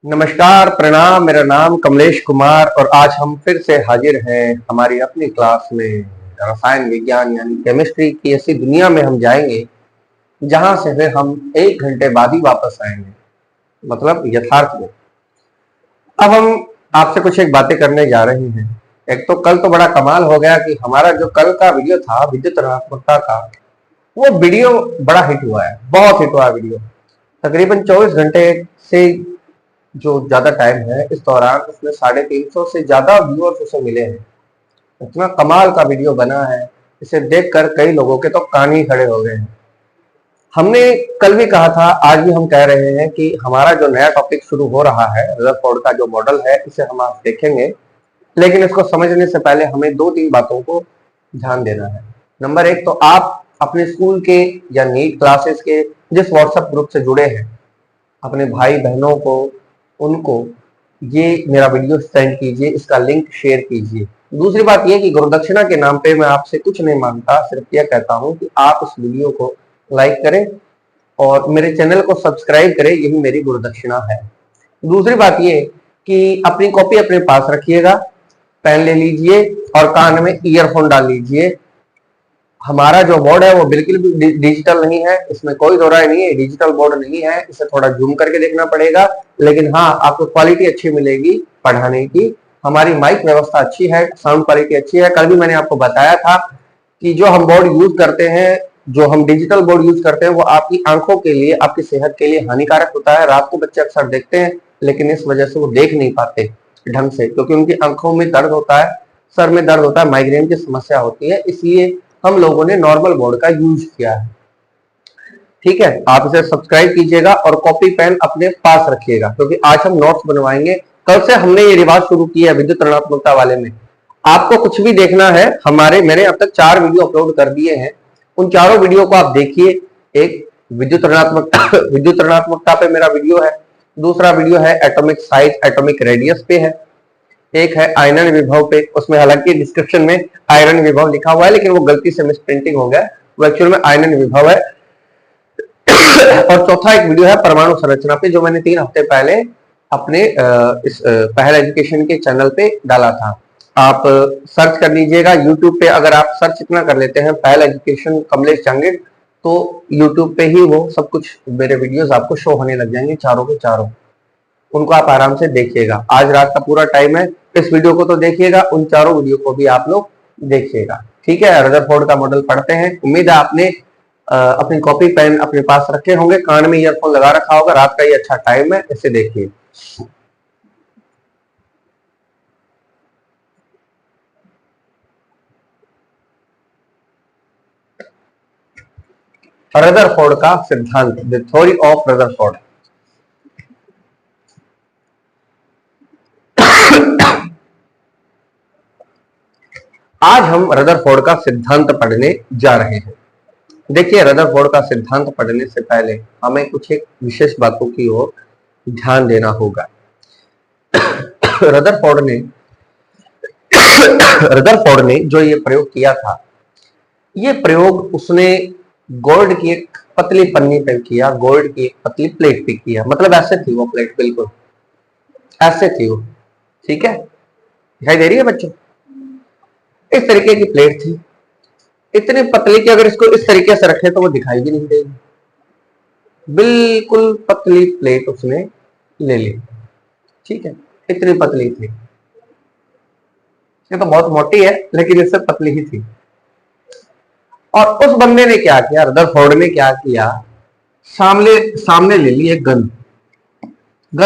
नमस्कार, प्रणाम। मेरा नाम कमलेश कुमार और आज हम फिर से हाजिर हैं हमारी अपनी क्लास में। रसायन विज्ञान यानी केमिस्ट्री की ऐसी दुनिया में हम जाएंगे जहां से फिर हम 1 घंटे बाद ही वापस आएंगे, मतलब यथार्थ में। अब हम आपसे कुछ एक बातें करने जा रहे हैं। एक तो कल तो बड़ा कमाल हो गया कि हमारा जो कल का वीडियो था विद्युत ऋणात्मकता का, वो वीडियो बड़ा हिट हुआ है, बहुत हिट हुआ वीडियो। तकरीबन 24 घंटे से जो ज्यादा टाइम है, इस दौरान उसमें 350 से ज्यादा व्यूअर्स उसे मिले हैं। इतना कमाल का वीडियो बना है, इसे देखकर कई लोगों के तो कान ही खड़े हो गए हैं। हमने कल भी कहा था, आज भी हम कह रहे हैं कि हमारा जो नया टॉपिक शुरू हो रहा है, रदरफोर्ड का जो मॉडल है, इसे हम आज देखेंगे। लेकिन इसको समझने से पहले हमें 2-3 बातों को ध्यान देना है। नंबर 1, तो आप अपने स्कूल के या नीट क्लासेस के जिस व्हाट्सएप ग्रुप से जुड़े हैं, अपने भाई बहनों को, उनको ये मेरा वीडियो सेंड कीजिए, इसका लिंक शेयर कीजिए। दूसरी बात यह कि गुरुदक्षिणा के नाम पे मैं आपसे कुछ नहीं मांगता, सिर्फ यह कहता हूं कि आप इस वीडियो को लाइक करें और मेरे चैनल को सब्सक्राइब करें, यही मेरी गुरुदक्षिणा है। दूसरी बात यह कि अपनी कॉपी अपने पास रखिएगा, पेन ले लीजिए और कान में ईयरफोन डाल लीजिए। हमारा जो बोर्ड है वो बिल्कुल भी डिजिटल नहीं है, इसमें कोई दो राय नहीं है, डिजिटल बोर्ड नहीं है। इसे थोड़ा जूम करके देखना पड़ेगा, लेकिन हाँ, आपको क्वालिटी अच्छी मिलेगी पढ़ाने की। हमारी माइक व्यवस्था अच्छी है, साउंड क्वालिटी अच्छी है। कल भी मैंने आपको बताया था कि जो हम बोर्ड यूज करते हैं, जो हम डिजिटल बोर्ड यूज करते हैं, वो आपकी आंखों के लिए, आपकी सेहत के लिए हानिकारक होता है। रात को बच्चे अक्सर देखते हैं, लेकिन इस वजह से वो देख नहीं पाते ढंग से, क्योंकि उनकी आंखों में दर्द होता है, सर में दर्द होता है, माइग्रेन की समस्या होती है। इसलिए हम लोगों ने नॉर्मल बोर्ड का यूज किया है। ठीक है, आप इसे सब्सक्राइब कीजिएगा और कॉपी पेन अपने पास रखिएगा, क्योंकि आज हम नोट्स बनवाएंगे। कल से हमने ये रिवाज शुरू किया है विद्युत ऋणात्मकता वाले में। आपको कुछ भी देखना है, मैंने अब तक 4 वीडियो अपलोड कर दिए हैं, उन चारों वीडियो को आप देखिए। एक विद्युत ऋणात्मकता पे मेरा वीडियो है, दूसरा वीडियो है एटॉमिक साइज, एटॉमिक रेडियस पे है, एक है आयरन विभव पे। उसमें हालांकि डिस्क्रिप्शन में आयरन विभव लिखा हुआ है, लेकिन वो गलती से मिसप्रिंटिंग हो गया, वो एक्चुअल में आयरन विभव है। और चौथा एक वीडियो है परमाणु संरचना पे, जो मैंने 3 हफ्ते पहले अपने इस पहल एजुकेशन के चैनल पे डाला था। आप सर्च कर लीजिएगा यूट्यूब पे, अगर आप सर्च इतना कर लेते हैं पहल एजुकेशन कमलेश जांगिड़, तो यूट्यूब पे ही वो सब कुछ मेरे वीडियोस आपको शो होने लग जाएंगे, चारों के चारों। उनको आप आराम से देखिएगा। आज रात का पूरा टाइम है, इस वीडियो को तो देखिएगा, उन चारों वीडियो को भी आप लोग देखिएगा। ठीक है, रदरफोर्ड का मॉडल पढ़ते हैं। उम्मीद है आपने अपनी कॉपी पेन अपने पास रखे होंगे, कान में ईयरफोन लगा रखा होगा। रात का ये अच्छा टाइम है, इसे देखिए। रदरफोर्ड का सिद्धांत, द थ्योरी ऑफ रदरफोर्ड। आज हम रदरफोर्ड का सिद्धांत पढ़ने जा रहे हैं। देखिए, रदरफोर्ड का सिद्धांत पढ़ने से पहले हमें कुछ एक विशेष बातों की ओर ध्यान देना होगा। रदरफोर्ड ने जो ये प्रयोग किया था, ये प्रयोग उसने गोल्ड की एक पतली पन्नी पर किया, गोल्ड की एक पतली प्लेट पे किया। मतलब ऐसे थी वो प्लेट, बिल्कुल ऐसे थी वो। ठीक है, दिखाई दे रही है बच्चों? इस तरीके की प्लेट थी, इतनी पतली कि अगर इसको इस तरीके से रखे तो वो दिखाई भी नहीं देगी। बिल्कुल पतली प्लेट उसने ले ली। ठीक है, इतनी पतली थी। ये तो बहुत मोटी है, लेकिन इससे पतली ही थी। और उस बंदे ने क्या किया, रदरफोर्ड ने क्या किया, सामने सामने ले ली एक गन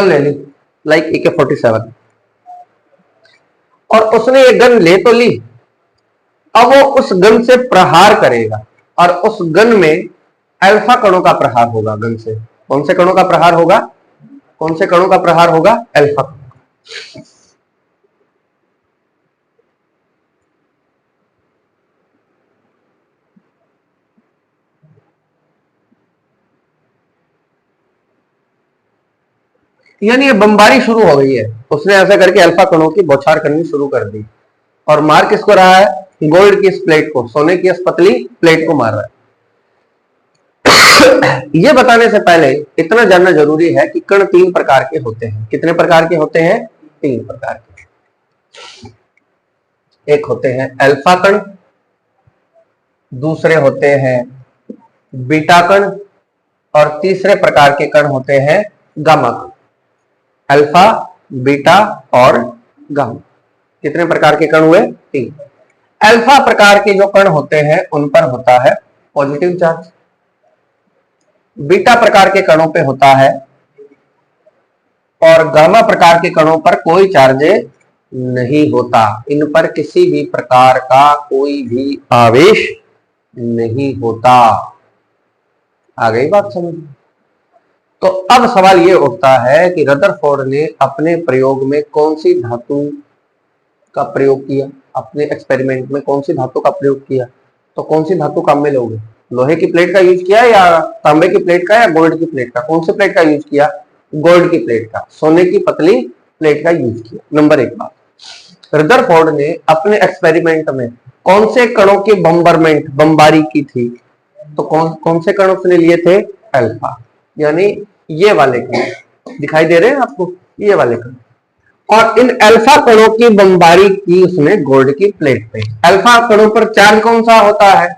ले ली, लाइक AK-47। और उसने ये गन ले तो ली, अब वो उस गन से प्रहार करेगा, और उस गन में अल्फा कणों का प्रहार होगा। गन से कौन से कणों का प्रहार होगा? कौन से कणों का प्रहार होगा? अल्फा। यानी ये बमबारी शुरू हो गई है। उसने ऐसा करके अल्फा कणों की बौछार करनी शुरू कर दी, और मार किसको रहा है? गोल्ड की इस प्लेट को, सोने की इस पतली प्लेट को मार रहा है। ये बताने से पहले इतना जानना जरूरी है कि कण तीन प्रकार के होते हैं। कितने प्रकार के होते हैं? तीन प्रकार के। एक होते हैं अल्फा कण, दूसरे होते हैं बीटा कण, और तीसरे प्रकार के कण होते हैं गामा कण। अल्फा, बीटा और गामा। कितने प्रकार के कण हुए? तीन। अल्फा प्रकार के जो कण होते हैं उन पर होता है पॉजिटिव चार्ज, बीटा प्रकार के कणों पे होता है, और गामा प्रकार के कणों पर कोई चार्ज नहीं होता। इन पर किसी भी प्रकार का कोई भी आवेश नहीं होता। आ गई बात समझ? तो अब सवाल ये उठता है कि रदरफोर्ड ने अपने प्रयोग में कौन सी धातु का प्रयोग किया? अपने एक्सपेरिमेंट में कौन सी धातु का प्रयोग किया? तो कौन सी धातु काम में लोगे? लोहे की प्लेट का यूज किया या तांबे की प्लेट का या गोल्ड की प्लेट का? कौन सी प्लेट का यूज किया? गोल्ड की प्लेट का, सोने की पतली प्लेट का यूज किया। नंबर एक बात, रदरफोर्ड ने अपने एक्सपेरिमेंट में कौन से कणों की बमबारी की थी? तो कौन से कण उसने लिए थे? अल्फा, यानी ये वाले कण दिखाई दे रहे हैं आपको, ये वाले कण। और इन अल्फा कणों की बमबारी की उसने गोल्ड की प्लेट पे। अल्फा कणों पर चार्ज कौन सा होता है?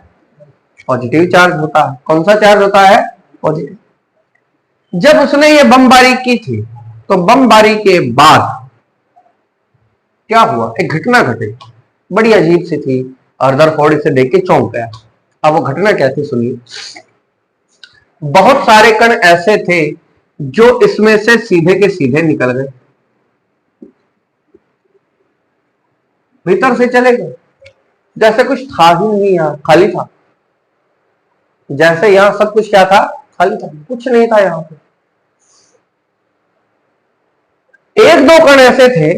पॉजिटिव चार्ज होता है। कौन सा चार्ज होता है? पॉजिटिव। जब उसने ये बमबारी की थी तो बमबारी के बाद क्या हुआ? एक घटना घटी, बड़ी अजीब सी थी। रदरफोर्ड इसे देख के चौंक गया। अब वो घटना क्या थी सुनिए। बहुत सारे कण ऐसे थे जो इसमें से सीधे के सीधे निकल गए, भीतर से चले गए, जैसे कुछ था ही नहीं, यहां खाली था। जैसे यहां सब कुछ क्या था? खाली था, कुछ नहीं था यहां पे। एक दो कण ऐसे थे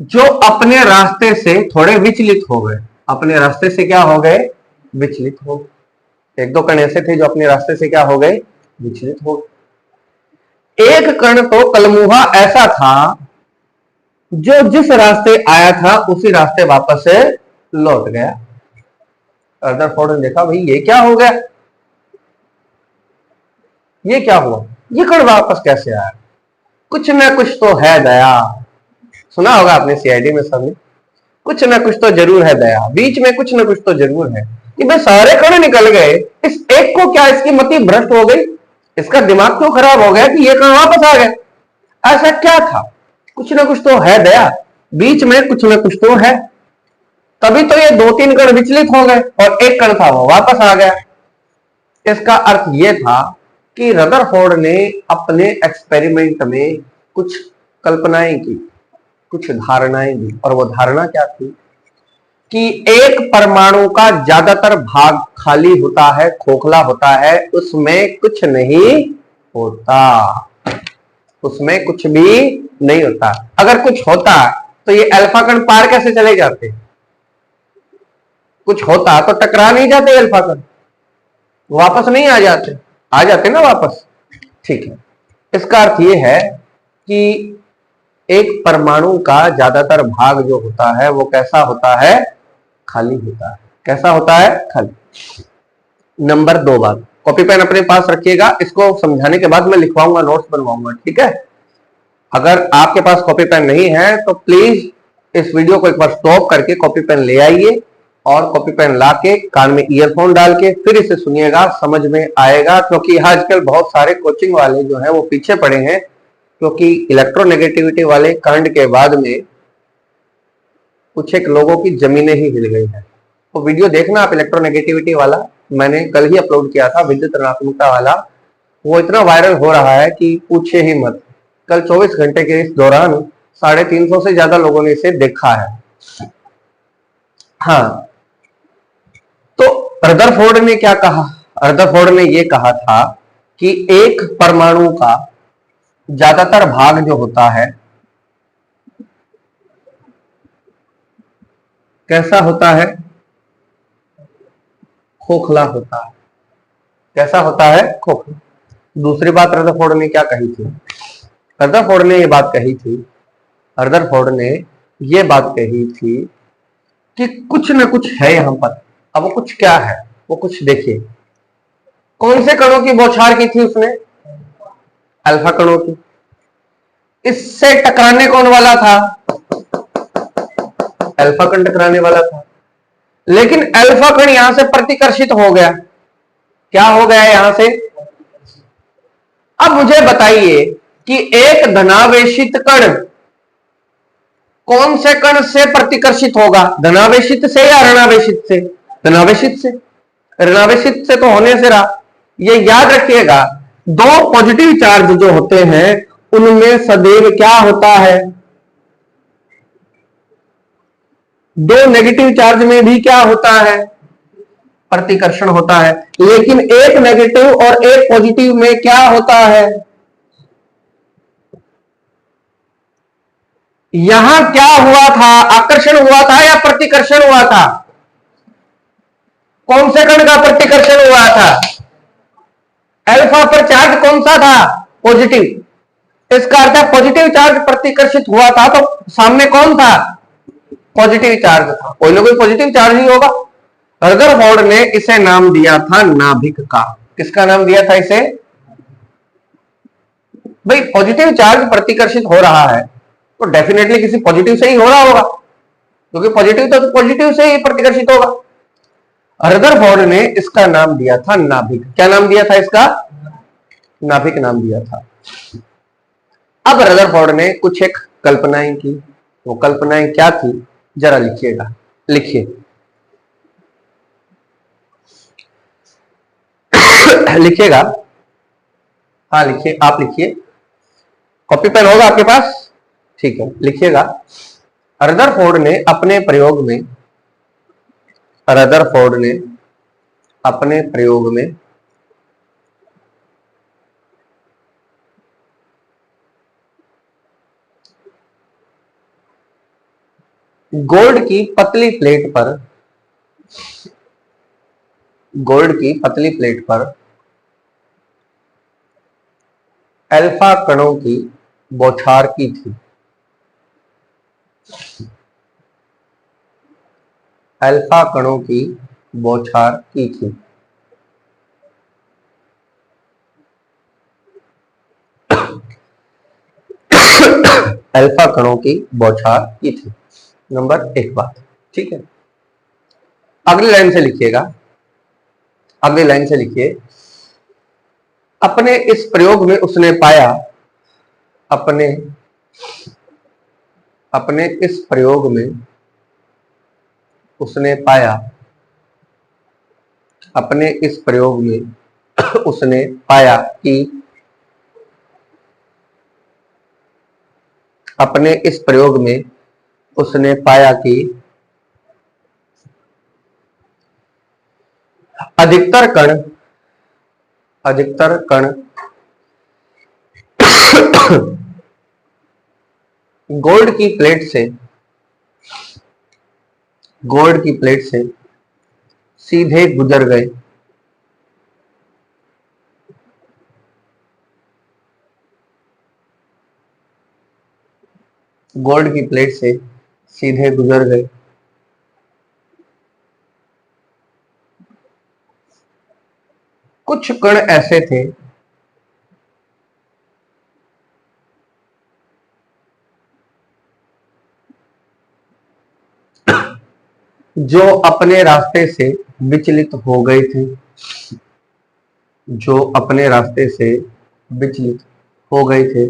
जो अपने रास्ते से थोड़े विचलित हो गए। अपने रास्ते से क्या हो गए? विचलित हो गए। एक दो कण ऐसे थे जो अपने रास्ते से क्या हो गए? विचलित हो गए। एक कण तो कलमुहा ऐसा था जो जिस रास्ते आया था उसी रास्ते वापस से लौट गया। रदरफोर्ड ने देखा, भाई ये क्या हो गया? ये क्या हुआ? ये कण वापस कैसे आया? कुछ ना कुछ तो है दया। सुना होगा आपने सीआईडी में सबने, कुछ ना कुछ तो जरूर है दया, बीच में कुछ ना कुछ तो जरूर है। कि भाई सारे कण निकल गए, इस एक को क्या इसकी मति भ्रष्ट हो गई? इसका दिमाग तो खराब हो गया कि ये कण वापस आ गया। ऐसा क्या था? कुछ ना कुछ तो है दया, बीच में कुछ ना कुछ तो है। तभी तो ये दो तीन कण विचलित हो गए और एक कण था वो वापस आ गया। इसका अर्थ यह था कि रदरफोर्ड ने अपने एक्सपेरिमेंट में कुछ कल्पनाएं की, कुछ धारणाएं दी। और वो धारणा क्या थी कि एक परमाणु का ज्यादातर भाग खाली होता है, खोखला होता है, उसमें कुछ नहीं होता, उसमें कुछ भी नहीं होता। अगर कुछ होता तो ये अल्फा कण पार कैसे चले जाते? कुछ होता तो टकरा नहीं जाते अल्फा कण, वापस नहीं आ जाते? आ जाते ना वापस। ठीक है, इसका अर्थ यह है कि एक परमाणु का ज्यादातर भाग जो होता है वो कैसा होता है? खाली होता है। कैसा होता है? खाली। नंबर दो बात, कॉपी पेन अपने पास रखिएगा, इसको समझाने के बाद मैं लिखवाऊंगा, नोट्स बनवाऊंगा, ठीक है? अगर आपके पास कॉपी पेन नहीं है तो प्लीज इस वीडियो को एक बार स्टॉप करके कॉपी पेन ले आइए और कॉपी पेन ला के कान में ईयरफोन डाल के फिर इसे सुनिएगा, समझ में आएगा। क्योंकि आजकल बहुत सारे कोचिंग वाले जो है वो पीछे पड़े हैं, क्योंकि इलेक्ट्रोनेगेटिविटी वाले कांड के बाद में कुछ एक लोगों की जमीनें ही हिल गई हैं। तो वीडियो देखना आप, इलेक्ट्रोनेगेटिविटी वाला मैंने कल ही अपलोड किया था, विद्युत ऋणात्मकता वाला। वो इतना वायरल हो रहा है कि पूछे ही मत। कल 24 घंटे के इस दौरान 350 से ज्यादा लोगों ने इसे देखा है। हाँ, तो रदरफोर्ड ने क्या कहा? रदरफोर्ड ने यह कहा था कि एक परमाणु का ज्यादातर भाग जो होता है कैसा होता है? खोखला होता है। कैसा होता है? खोखला। दूसरी बात रदरफोर्ड ने क्या कही थी? रदरफोर्ड ने यह बात कही थी, रदरफोर्ड ने यह बात कही थी कि कुछ न कुछ है यहां पर। अब वो कुछ क्या है? वो कुछ देखिए, कौन से कणों की बौछार की थी उसने? अल्फा कणों की। इससे टकराने कौन वाला था? अल्फा कण टकराने वाला था। लेकिन अल्फा कण यहां से प्रतिकर्षित हो गया। क्या हो गया यहां से? अब मुझे बताइए कि एक धनावेशित कण कौन से कण से प्रतिकर्षित होगा? धनावेशित से या ऋणावेशित से? धनावेशित से। ऋणावेशित से तो होने से रहा। ये याद रखिएगा, दो पॉजिटिव चार्ज जो होते हैं उनमें सदैव क्या होता है? दो नेगेटिव चार्ज में भी क्या होता है? प्रतिकर्षण होता है। लेकिन एक नेगेटिव और एक पॉजिटिव में क्या होता है? यहां क्या हुआ था? आकर्षण हुआ था या प्रतिकर्षण हुआ था? कौन से कण का प्रतिकर्षण हुआ था? अल्फा पर चार्ज कौन सा था? पॉजिटिव। इसका अर्थ है पॉजिटिव चार्ज प्रतिकर्षित हुआ था, तो सामने कौन था? पॉजिटिव चार्ज था। कोई ना कोई पॉजिटिव चार्ज ही होगा। रदरफोर्ड ने इसे नाम दिया था नाभिक का। किसका नाम दिया था इसे? भाई पॉजिटिव चार्ज प्रतिकर्षित हो रहा है तो डेफिनेटली किसी पॉजिटिव से ही हो रहा होगा, क्योंकि पॉजिटिव तो पॉजिटिव से ही प्रतिकर्षित होगा। रदरफोर्ड ने इसका नाम दिया था नाभिक। क्या नाम दिया था इसका? नाभिक नाम दिया था। अब रदरफोर्ड ने कुछ एक कल्पनाएं की। वो कल्पनाएं क्या थी जरा लिखिएगा। लिखिए। लिखिएगा। हाँ लिखिए, आप लिखिए। कॉपी पेन होगा आपके पास? ठीक है, लिखिएगा। रदरफोर्ड ने अपने प्रयोग में रदरफोर्ड ने अपने प्रयोग में गोल्ड की पतली प्लेट पर गोल्ड की पतली प्लेट पर अल्फा कणों की बौछार की थी। अल्फा कणों की बौछार की थी। अल्फा कणों की बौछार की थी। नंबर एक बात। ठीक है, अगली लाइन से लिखिएगा। अगली लाइन से लिखिए। अपने इस प्रयोग में उसने पाया अपने अपने इस प्रयोग में उसने पाया अपने इस प्रयोग में उसने पाया कि अपने इस प्रयोग में उसने पाया कि अधिकतर कण अधिकतर कण गोल्ड की प्लेट से गोल्ड की प्लेट से सीधे गुजर गए। गोल्ड की प्लेट से सीधे गुजर गए। कुछ कण ऐसे थे जो अपने रास्ते से विचलित हो गए थे। जो अपने रास्ते से विचलित हो गए थे।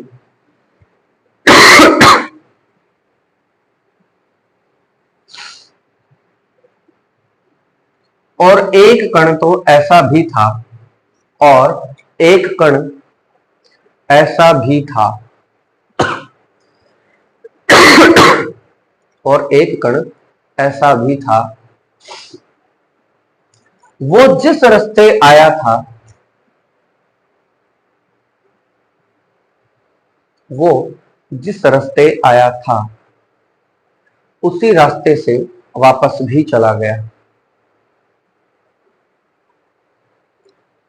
और एक कण तो ऐसा भी था और एक कण ऐसा भी था और एक कण ऐसा भी था। वो जिस रास्ते आया था वो जिस रास्ते आया था उसी रास्ते से वापस भी चला गया।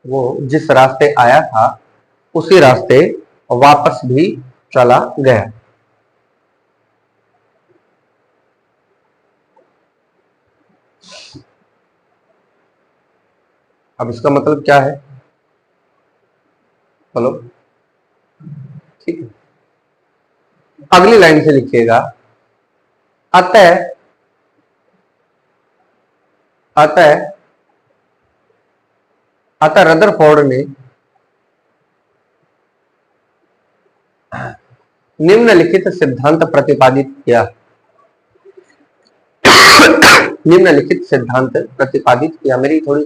वो जिस रास्ते आया था उसी रास्ते वापस भी चला गया। अब इसका मतलब क्या है? बोलो, ठीक है। अगली लाइन से लिखिएगा, अतः अतः अतः रदरफोर्ड ने निम्नलिखित सिद्धांत प्रतिपादित किया। निम्नलिखित सिद्धांत प्रतिपादित किया। मेरी थोड़ी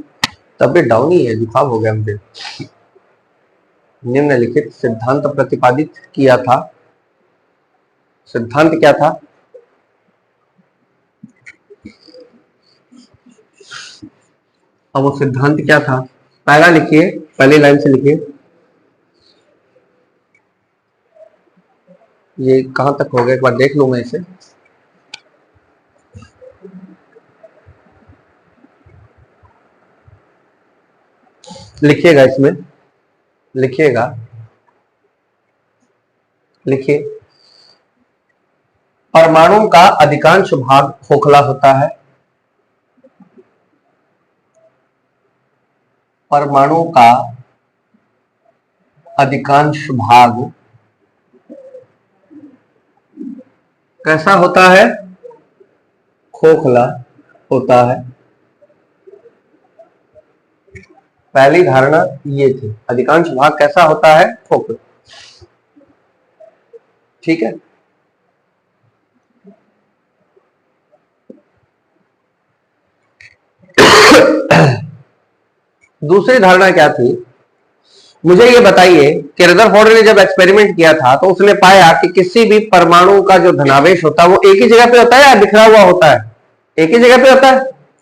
तबीयत डाउन ही है, जुकाम हो गया मुझे। निम्नलिखित सिद्धांत प्रतिपादित किया था। सिद्धांत क्या था? अब वो सिद्धांत क्या था? पहला लिखिए, पहली लाइन से लिखिए। ये कहां तक हो गया, एक बार देख लूं मैं इसे। लिखिएगा, इसमें लिखिएगा, लिखिए। परमाणु का अधिकांश भाग खोखला होता है। परमाणु का अधिकांश भाग कैसा होता है? खोखला होता है। पहली धारणा ये थी, अधिकांश भाग कैसा होता है? खोखला। ठीक है। दूसरी धारणा क्या थी? मुझे ये बताइए कि रदरफोर्ड ने जब एक्सपेरिमेंट किया था तो उसने पाया कि किसी भी परमाणु का जो धनावेश होता है वो एक ही जगह पे होता है या बिखरा हुआ होता है? एक ही जगह पे होता है।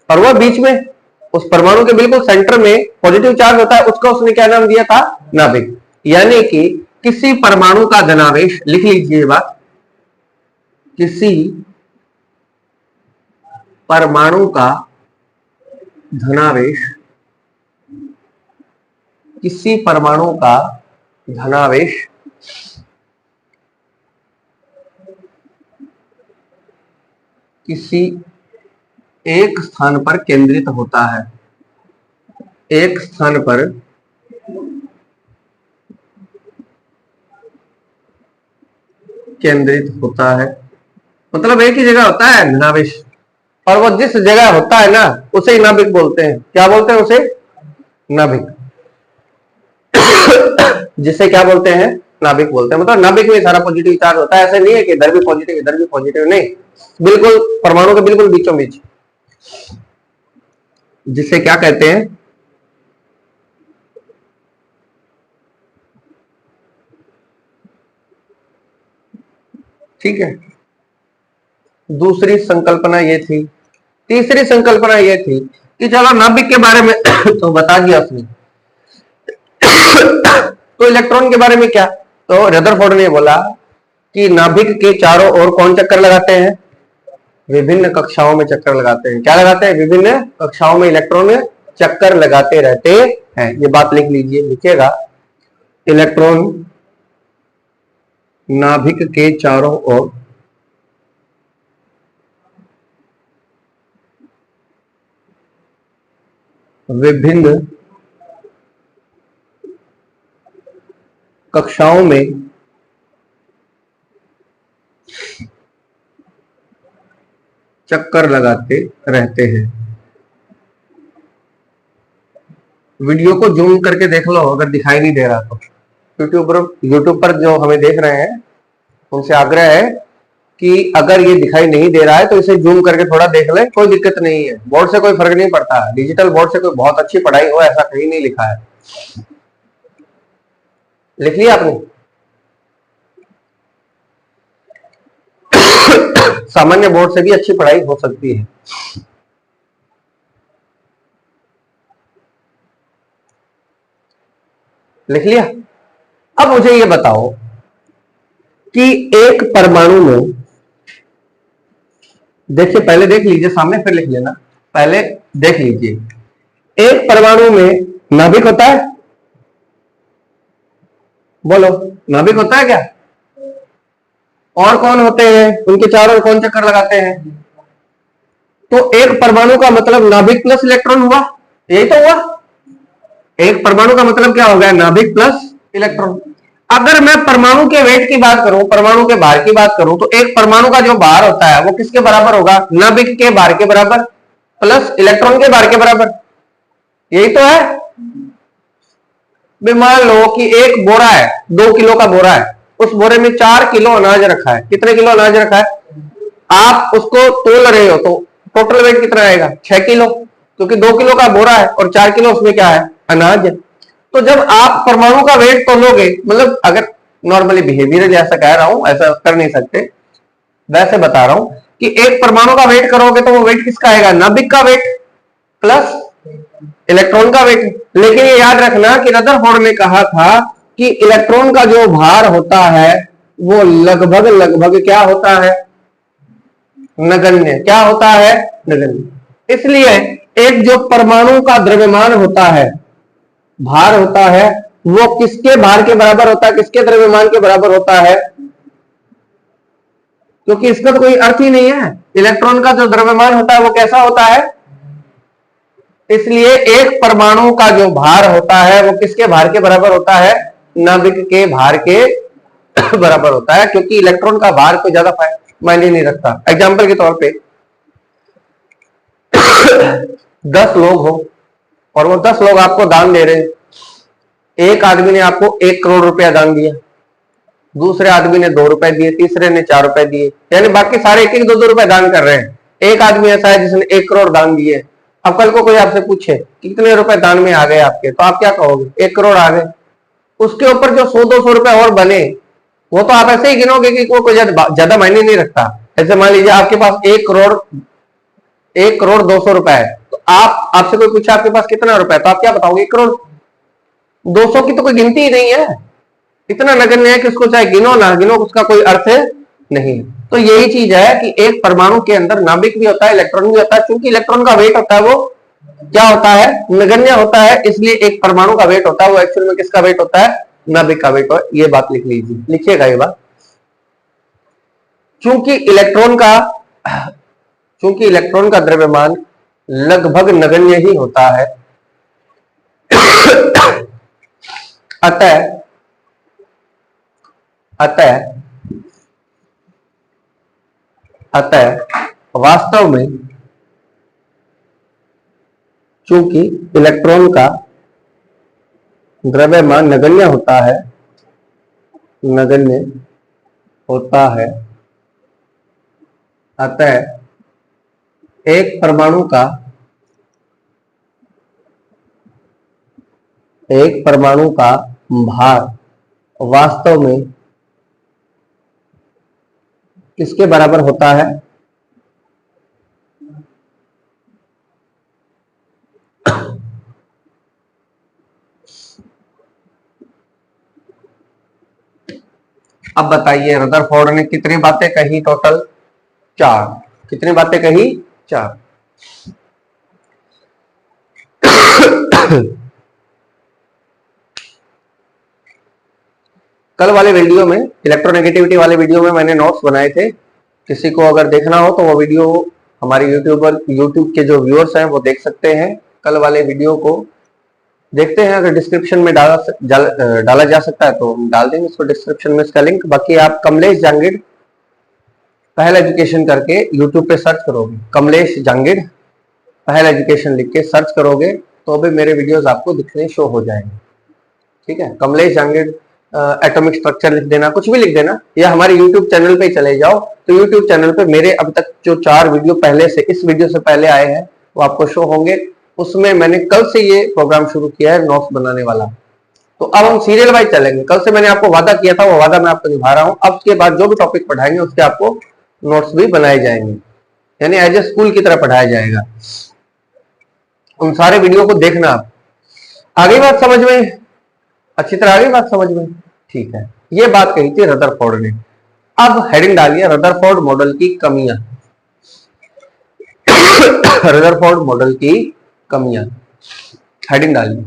और वह बीच में उस परमाणु के बिल्कुल सेंटर में पॉजिटिव चार्ज होता है, उसका उसने क्या नाम दिया था? नाभिक। यानी कि किसी परमाणु का धनावेश, लिख लीजिए बात, किसी परमाणु का धनावेश, किसी परमाणु का धनावेश किसी एक स्थान पर केंद्रित होता है। एक स्थान पर केंद्रित होता है, मतलब एक ही जगह होता है धनावेश। और वो जिस जगह होता है ना उसे ही नाभिक बोलते हैं। क्या बोलते हैं उसे? नाभिक। जिसे क्या बोलते हैं? नाभिक बोलते हैं। मतलब नाभिक में सारा पॉजिटिव चार्ज होता है। ऐसा नहीं है कि इधर भी पॉजिटिव इधर भी पॉजिटिव, नहीं, बिल्कुल परमाणु के बिल्कुल बीचों बीच, जिसे क्या कहते हैं? ठीक है। दूसरी संकल्पना ये थी। तीसरी संकल्पना ये थी कि चलो नाभिक के बारे में तो बता दिया उसने, तो इलेक्ट्रॉन के बारे में क्या? तो रदरफोर्ड ने बोला कि नाभिक के चारों ओर कौन चक्कर लगाते हैं? विभिन्न कक्षाओं में चक्कर लगाते हैं। क्या लगाते हैं? विभिन्न कक्षाओं में इलेक्ट्रॉन चक्कर लगाते रहते हैं। ये बात लिख लीजिए, लिखिएगा, इलेक्ट्रॉन नाभिक के चारों ओर विभिन्न कक्षाओं में चक्कर लगाते रहते हैं। वीडियो को जूम करके देख लो अगर दिखाई नहीं दे रहा तो। यूट्यूब पर जो हमें देख रहे हैं उनसे आग्रह है कि अगर ये दिखाई नहीं दे रहा है तो इसे जूम करके थोड़ा देख ले, कोई दिक्कत नहीं है। बोर्ड से कोई फर्क नहीं पड़ता। डिजिटल बोर्ड से कोई बहुत अच्छी पढ़ाई हो ऐसा कहीं नहीं लिखा है। लिख लिया आपने? सामान्य बोर्ड से भी अच्छी पढ़ाई हो सकती है। लिख लिया? अब मुझे ये बताओ कि एक परमाणु में, देखिए पहले देख लीजिए सामने फिर लिख लेना। पहले देख लीजिए, एक परमाणु में नाभिक होता है? बोलो, नाभिक होता है क्या? और कौन होते हैं? उनके चारों ओर कौन चक्कर लगाते हैं? तो एक परमाणु का मतलब नाभिक प्लस इलेक्ट्रॉन हुआ, यही तो हुआ। एक परमाणु का मतलब क्या हो गया? नाभिक प्लस इलेक्ट्रॉन। अगर मैं परमाणु के वेट की बात करूं, परमाणु के भार की बात करूं, तो एक परमाणु का जो भार होता है वो किसके बराबर होगा? नाभिक के भार के बराबर प्लस इलेक्ट्रॉन के भार के बराबर। यही तो है। मान लो कि एक बोरा है, 2 किलो का बोरा है, उस बोरे में 4 किलो अनाज रखा है। कितने किलो अनाज रखा है? आप उसको तोल रहे हो तो टोटल वेट कितना आएगा? 6 किलो, क्योंकि 2 किलो का बोरा है और 4 किलो उसमें क्या है? अनाज है। तो जब आप परमाणु का वेट तोलोगे, मतलब अगर नॉर्मली बिहेवियर जैसा कह रहा हूं, ऐसा कर नहीं सकते, वैसे बता रहा हूं कि एक परमाणु का वेट करोगे तो वो वेट किसका आएगा? नाभिक का वेट प्लस इलेक्ट्रॉन का वेट। लेकिन ये याद रखना कि रदरफोर्ड ने कहा था कि इलेक्ट्रॉन का जो भार होता है वो लगभग लगभग क्या होता है? नगण्य। क्या होता है? नगण्य। इसलिए एक जो परमाणु का द्रव्यमान होता है, भार होता है, वो किसके भार के बराबर होता है? किसके द्रव्यमान के बराबर होता है? क्योंकि इसका तो कोई अर्थ ही नहीं है। इलेक्ट्रॉन का जो द्रव्यमान होता है वो कैसा होता है? इसलिए एक परमाणु का जो भार होता है वो किसके भार के बराबर होता है? नाभिक के भार के बराबर होता है, क्योंकि इलेक्ट्रॉन का भार कोई ज्यादा मायने नहीं रखता। एग्जाम्पल के तौर पे 10 लोग हो और वो 10 लोग आपको दान दे रहे हैं। एक आदमी ने आपको 1 करोड़ रुपया दान दिया, दूसरे आदमी ने 2 रुपए दिए, तीसरे ने 4 रुपए दिए, यानी बाकी सारे एक एक 2-2 रुपए दान कर रहे हैं। एक आदमी ऐसा है जिसने 1 करोड़ दान दिए। अब कल को कोई आपसे पूछे कितने रुपए दान में आ गए आपके, तो आप क्या कहोगे? 1 करोड़ आ गए। उसके ऊपर जो 100-200 रुपए और बने वो तो आप ऐसे ही गिनोगे कि वो कोई ज्यादा मायने नहीं रखता। ऐसे मान लीजिए आपके पास 1 करोड़ 200 रुपए है, तो आप आपसे कोई पूछा आपके पास कितना रुपए है, तो आप क्या बताओगे? 1 करोड़ 200 की तो कोई गिनती ही नहीं है। इतना नगण्य है कि उसको चाहे गिनो ना गिनो उसका कोई अर्थ नहीं। तो यही चीज है कि एक परमाणु के अंदर नाभिक भी होता है, इलेक्ट्रॉन भी होता है। क्योंकि इलेक्ट्रॉन का वेट होता है वो क्या होता है? नगण्य होता है। इसलिए एक परमाणु का वेट होता है वो एक्चुअल में किसका वेट होता है? नाभिक का वेट। ये बात लिख लीजिए, लिखिएगा ये बात। चूंकि इलेक्ट्रॉन का द्रव्यमान लगभग नगण्य ही होता है, अतः वास्तव में चूंकि इलेक्ट्रॉन का द्रव्यमान नगण्य होता है, अतः एक परमाणु का भार वास्तव में किसके बराबर होता है? अब बताइए रदरफोर्ड ने कितनी बातें कही? टोटल 4। कितनी बातें कही? 4। कल वाले वीडियो में, इलेक्ट्रोनेगेटिविटी वाले वीडियो में मैंने नोट्स बनाए थे। किसी को अगर देखना हो तो वो वीडियो हमारे यूट्यूब के जो व्यूअर्स हैं वो देख सकते हैं। कल वाले वीडियो को देखते हैं। अगर डिस्क्रिप्शन में डाला जा सकता है तो हम डाल देंगे उसको डिस्क्रिप्शन में इसका लिंक। बाकी आप कमलेश जांगिड़ पहल एजुकेशन करके यूट्यूब पे सर्च करोगे, कमलेश जांगिड़ पहल एजुकेशन लिख के सर्च करोगे तो भी मेरे वीडियोस आपको दिखने शो हो जाएंगे। ठीक है, कमलेश जांगिड़ एटॉमिक स्ट्रक्चर लिख देना, कुछ भी लिख देना, या हमारे यूट्यूब चैनल पे चले जाओ तो यूट्यूब चैनल पे मेरे अब तक जो 4 वीडियो पहले से, इस वीडियो से पहले आए हैं वो आपको शो होंगे। उसमें मैंने कल से ये प्रोग्राम शुरू किया है नोट्स बनाने वाला। तो अब हम सीरियल वाइज चलेंगे। कल से मैंने आपको वादा किया था, वो वादा मैं आपको निभा रहा हूँ। अब के बाद जो भी टॉपिक पढ़ाएंगे उसके आपको नोट्स भी बनाए जाएंगे, यानी एज ए स्कूल की तरह पढ़ाया जाएगा। उन सारे वीडियो को देखना। आप आगे बात समझ में, अच्छी तरह आगे बात समझ में? ठीक है, ये बात कही थी रदरफोर्ड ने। अब हेडिंग डालिए रदरफोर्ड मॉडल की कमियां। रदरफोर्ड मॉडल की कमियां, हेडिंग डालिए।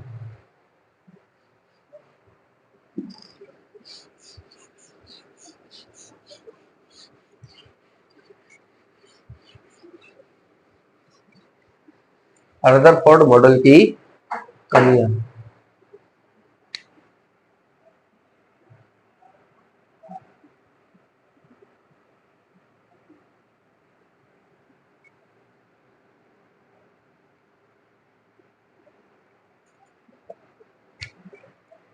रदरफोर्ड मॉडल की कमियां।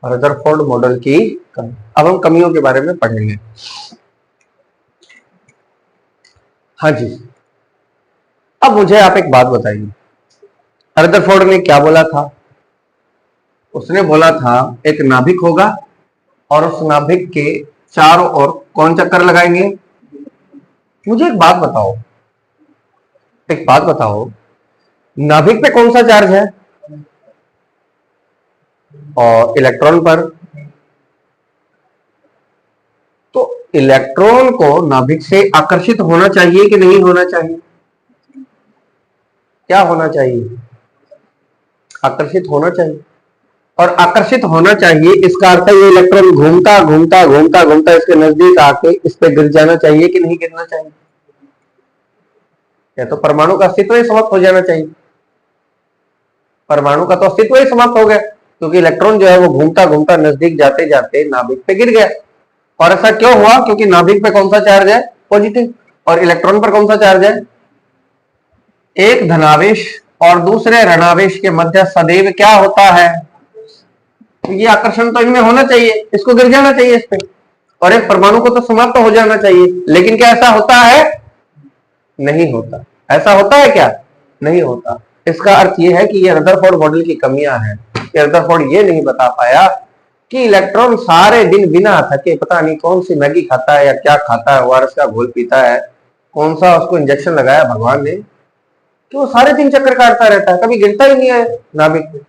रदरफोर्ड मॉडल की कमी। अब हम कमियों के बारे में पढ़ेंगे। हाँ जी, अब मुझे आप एक बात बताइए, रदरफोर्ड ने क्या बोला था? उसने बोला था एक नाभिक होगा और उस नाभिक के चारों ओर कौन चक्कर लगाएंगे? मुझे एक बात बताओ, नाभिक पे कौन सा चार्ज है? और इलेक्ट्रॉन पर। तो इलेक्ट्रॉन को नाभिक से आकर्षित होना चाहिए कि नहीं होना चाहिए? क्या होना चाहिए? आकर्षित होना चाहिए। और आकर्षित होना चाहिए इसका अर्थ है ये इलेक्ट्रॉन घूमता घूमता घूमता घूमता इसके नजदीक आके इस पे गिर जाना चाहिए कि नहीं गिरना चाहिए? या तो परमाणु का अस्तित्व ही समाप्त हो जाना चाहिए। परमाणु का तो अस्तित्व ही समाप्त हो गया, क्योंकि इलेक्ट्रॉन जो है वो घूमता घूमता नजदीक जाते जाते नाभिक पे गिर गया। और ऐसा क्यों हुआ? क्योंकि नाभिक पे कौन सा चार्ज है? पॉजिटिव। और इलेक्ट्रॉन पर कौन सा चार्ज है? एक धनावेश और दूसरे ऋणावेश के मध्य सदैव क्या होता है? ये आकर्षण तो इनमें होना चाहिए, इसको गिर जाना चाहिए इस पे, और एक परमाणु को तो समाप्त हो जाना चाहिए। लेकिन क्या ऐसा होता है? नहीं होता। ऐसा होता है क्या? नहीं होता। इसका अर्थ यह है कि ये रदरफोर्ड मॉडल की कमियां हैं। रदरफोर्ड ये नहीं बता पाया कि इलेक्ट्रॉन सारे दिन बिना थके पता नहीं कौन सी मैगी खाता है या क्या खाता है, ओआरएस का घोल पीता है, कौन सा उसको इंजेक्शन लगाया भगवान ने, कि वो सारे दिन चक्कर काटता रहता है, कभी गिरता ही नहीं है नाभिक पे।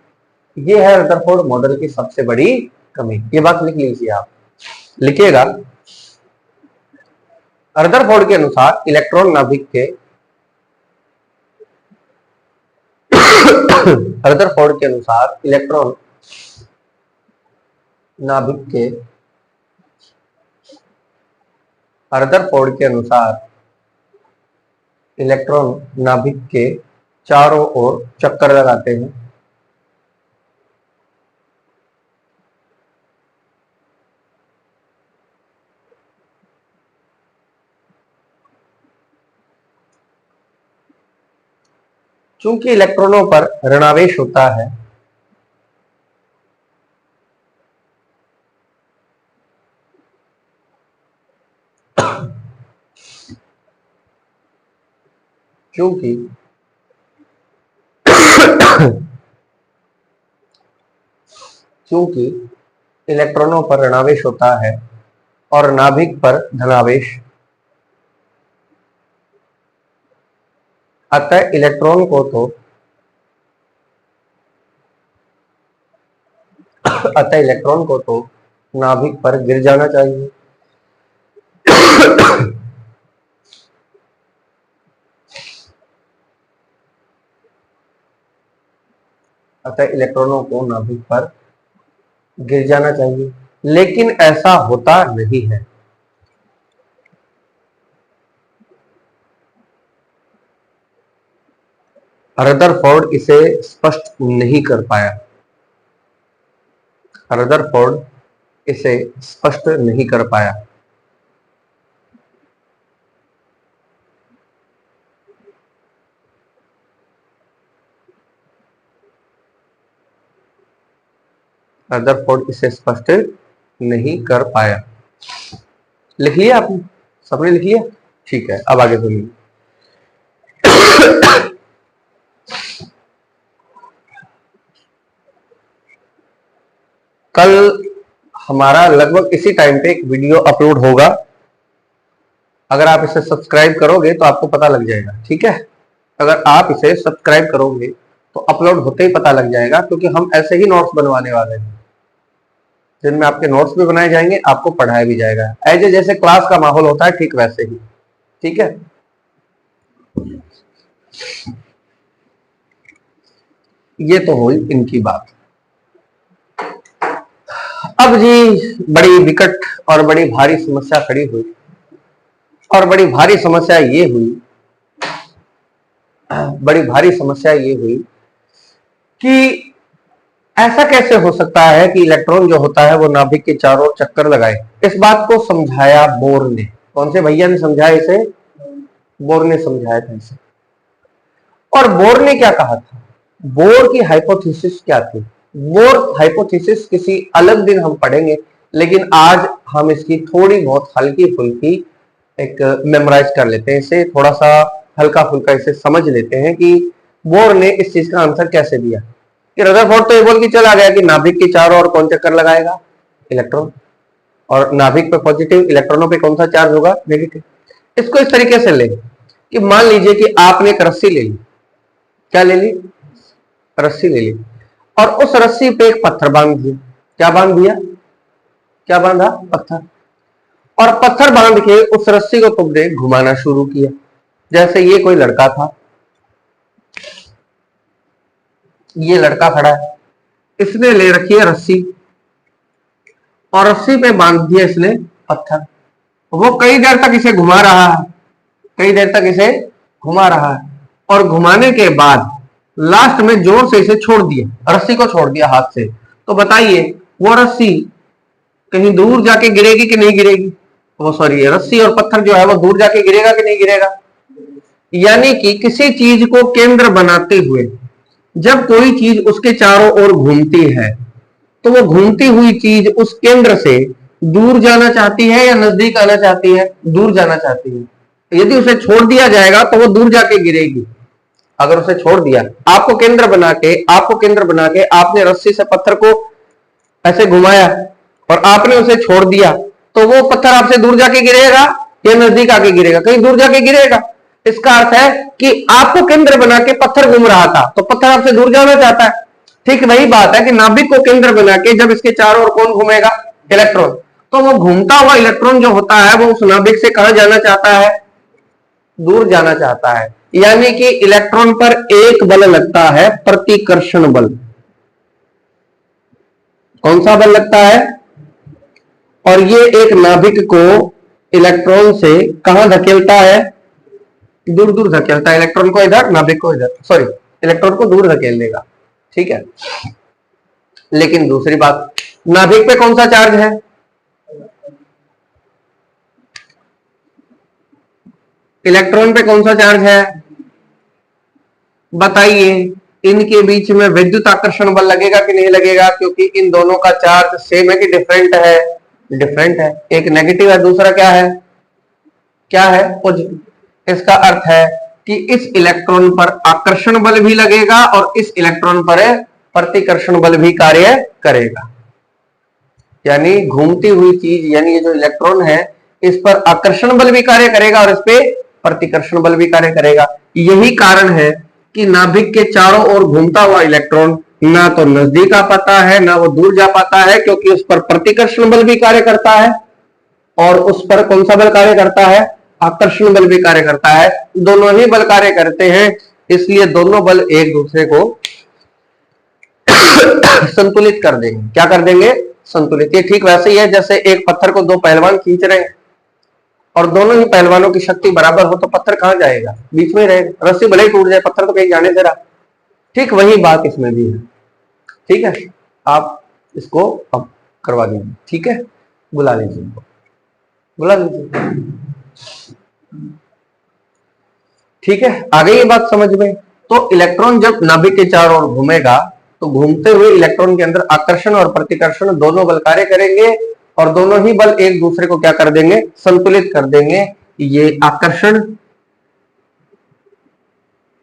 ये है रदरफोर्ड मॉडल की सबसे बड़ी कमी। ये बात लिख लीजिए, आप लिखिएगा। रदरफोर्ड के अनुसार इलेक्ट्रॉन नाभिक के रदरफोर्ड के अनुसार इलेक्ट्रॉन नाभिक के रदरफोर्ड के अनुसार इलेक्ट्रॉन नाभिक के चारों ओर चक्कर लगाते हैं। चूंकि इलेक्ट्रॉनों पर ऋणावेश होता है, क्योंकि क्योंकि इलेक्ट्रॉनों पर ऋणावेश होता है और नाभिक पर धनावेश, अतः इलेक्ट्रॉन को तो नाभिक पर गिर जाना चाहिए। अतः इलेक्ट्रॉनों को नाभिक पर गिर जाना चाहिए, लेकिन ऐसा होता नहीं है। रदरफोर्ड इसे स्पष्ट नहीं कर पाया। रदरफोर्ड इसे स्पष्ट नहीं कर पाया। रदरफोर्ड इसे स्पष्ट नहीं कर पाया। लिख लिया आपने? सबने लिख लिया? ठीक है, अब आगे सुनिए। कल हमारा लगभग इसी टाइम पे एक वीडियो अपलोड होगा। अगर आप इसे सब्सक्राइब करोगे तो आपको पता लग जाएगा, ठीक है? अगर आप इसे सब्सक्राइब करोगे तो अपलोड होते ही पता लग जाएगा, क्योंकि हम ऐसे ही नोट्स बनवाने वाले हैं जिनमें आपके नोट्स भी बनाए जाएंगे, आपको पढ़ाया भी जाएगा, एज ए जैसे क्लास का माहौल होता है ठीक वैसे ही, ठीक है? ये तो हुई इनकी बात। अब जी बड़ी विकट और बड़ी भारी समस्या खड़ी हुई, और बड़ी भारी समस्या ये हुई कि ऐसा कैसे हो सकता है कि इलेक्ट्रॉन जो होता है वो नाभिक के चारों चक्कर लगाए। इस बात को समझाया बोर ने। कौन से भैया ने समझाया इसे? बोर ने समझाया था इसे। और बोर ने क्या कहा था? बोर की हाइपोथेसिस क्या थी? बोर हाइपोथेसिस किसी अलग दिन हम पढ़ेंगे, लेकिन आज हम इसकी थोड़ी बहुत हल्की फुल्की एक मेमोराइज कर लेते हैं, इसे थोड़ा सा हल्का फुल्का इसे समझ लेते हैं कि बोर ने इस चीज का आंसर कैसे दिया। कि रदरफोर्ड तो ये बोल के चला गया कि नाभिक के चारों ओर कौन चक्कर लगाएगा, इलेक्ट्रॉन, और नाभिक पे पॉजिटिव, इलेक्ट्रॉनों पे कौन सा चार्ज होगा, नेगेटिव। इसको इस तरीके से ले कि मान लीजिए कि आपने एक रस्सी ले ली, क्या ले ली, रस्सी ले ली, और उस रस्सी पे एक पत्थर बांध दिया। क्या बांध दिया, क्या बांधा, पत्थर। और पत्थर बांध के उस रस्सी को तुमने घुमाना शुरू किया। जैसे ये कोई लड़का था, ये लड़का खड़ा है, इसने ले रखी है रस्सी और रस्सी पे बांध दिया इसने पत्थर। वो कई देर तक इसे घुमा रहा है, कई देर तक इसे घुमा रहा है, और घुमाने के बाद लास्ट में जोर से इसे छोड़ दिया, रस्सी को छोड़ दिया हाथ से। तो बताइए वो रस्सी कहीं दूर जाके गिरेगी कि नहीं गिरेगी, वो सॉरी रस्सी और पत्थर जो है वो दूर जाके गिरेगा कि नहीं गिरेगा। यानी कि किसी चीज को केंद्र बनाते हुए जब कोई चीज उसके चारों ओर घूमती है तो वो घूमती हुई चीज उस केंद्र से दूर जाना चाहती है या नजदीक आना चाहती है, दूर जाना चाहती है। यदि उसे छोड़ दिया जाएगा तो वो दूर जाके गिरेगी। अगर उसे छोड़ दिया, आपको केंद्र बना के आपने रस्सी से पत्थर को ऐसे घुमाया और आपने उसे छोड़ दिया, तो वो पत्थर आपसे दूर जाके गिरेगा या नजदीक आके गिरेगा, कहीं दूर जाके गिरेगा। इसका अर्थ है कि आपको केंद्र बना के पत्थर घूम रहा था तो पत्थर आपसे दूर जाना चाहता है। ठीक वही बात है कि नाभिक को केंद्र बना के जब इसके चारों ओर कौन घूमेगा, इलेक्ट्रॉन, तो वो घूमता हुआ इलेक्ट्रॉन जो होता है वो उस नाभिक से कहां जाना चाहता है, दूर जाना चाहता है। यानी कि इलेक्ट्रॉन पर एक बल लगता है, प्रतिकर्षण बल। कौन सा बल लगता है, और ये एक नाभिक को इलेक्ट्रॉन से कहां धकेलता है, दूर दूर धकेलता है। इलेक्ट्रॉन को इधर, नाभिक को इधर, सॉरी इलेक्ट्रॉन को दूर धकेल देगा। ठीक है, लेकिन दूसरी बात, नाभिक पे कौन सा चार्ज है, इलेक्ट्रॉन पे कौन सा चार्ज है, बताइए। इनके बीच में विद्युत आकर्षण बल लगेगा कि नहीं लगेगा, क्योंकि इन दोनों का चार्ज सेम है कि डिफरेंट है, डिफरेंट है। एक नेगेटिव है, दूसरा क्या है, क्या है, पॉजिटिव। इसका अर्थ है कि इस इलेक्ट्रॉन पर आकर्षण बल भी लगेगा और इस इलेक्ट्रॉन पर प्रतिकर्षण बल भी कार्य करेगा। यानी घूमती हुई चीज, यानी ये जो इलेक्ट्रॉन है, इस पर आकर्षण बल भी कार्य करेगा और इस पे प्रतिकर्षण बल भी कार्य करेगा। यही कारण है कि नाभिक के चारों ओर घूमता हुआ इलेक्ट्रॉन ना तो नजदीक आ पाता है ना वो दूर जा पाता है, क्योंकि उस पर प्रतिकर्षण बल भी कार्य करता है और उस पर कौन सा बल कार्य करता है, आकर्षण बल भी कार्य करता है। दोनों ही बल कार्य करते हैं, इसलिए दोनों बल एक दूसरे को संतुलित कर देंगे। क्या कर देंगे, संतुलित। ये ठीक वैसे ही है जैसे एक पत्थर को दो पहलवान खींच रहे हैं और दोनों ही पहलवानों की शक्ति बराबर हो तो पत्थर कहां जाएगा, बीच में रहेगा। रस्सी भले ही टूट जाए, पत्थर तो कहीं जाने दे रहा। ठीक वही बात इसमें भी है। ठीक है, आप इसको अब करवा दीजिए। ठीक है, बुला लीजिए, बुला लीजिए। ठीक है, आ गई ये बात समझ में। तो इलेक्ट्रॉन जब नाभिक के चारों ओर घूमेगा तो घूमते हुए इलेक्ट्रॉन के अंदर आकर्षण और प्रतिकर्षण दोनों बल कार्य करेंगे और दोनों ही बल एक दूसरे को क्या कर देंगे, संतुलित कर देंगे। ये आकर्षण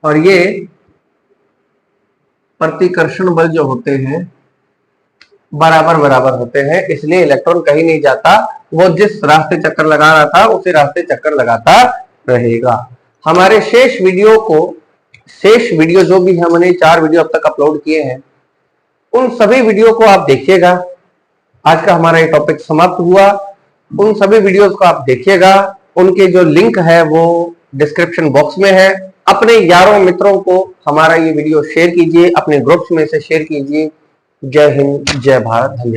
और ये प्रतिकर्षण बल जो होते हैं बराबर बराबर होते हैं, इसलिए इलेक्ट्रॉन कहीं नहीं जाता, वो जिस रास्ते चक्कर लगा रहा था उसी रास्ते चक्कर लगाता रहेगा। हमारे शेष वीडियो जो भी हमने 4 वीडियो अब तक अपलोड किए हैं, उन सभी वीडियो को आप देखिएगा। आज का हमारा ये टॉपिक समाप्त हुआ। उन सभी वीडियोस को आप देखिएगा, उनके जो लिंक है वो डिस्क्रिप्शन बॉक्स में है। अपने यारों मित्रों को हमारा ये वीडियो शेयर कीजिए, अपने ग्रुप्स में से शेयर कीजिए। जय हिंद, जय भारत, धन्यवाद।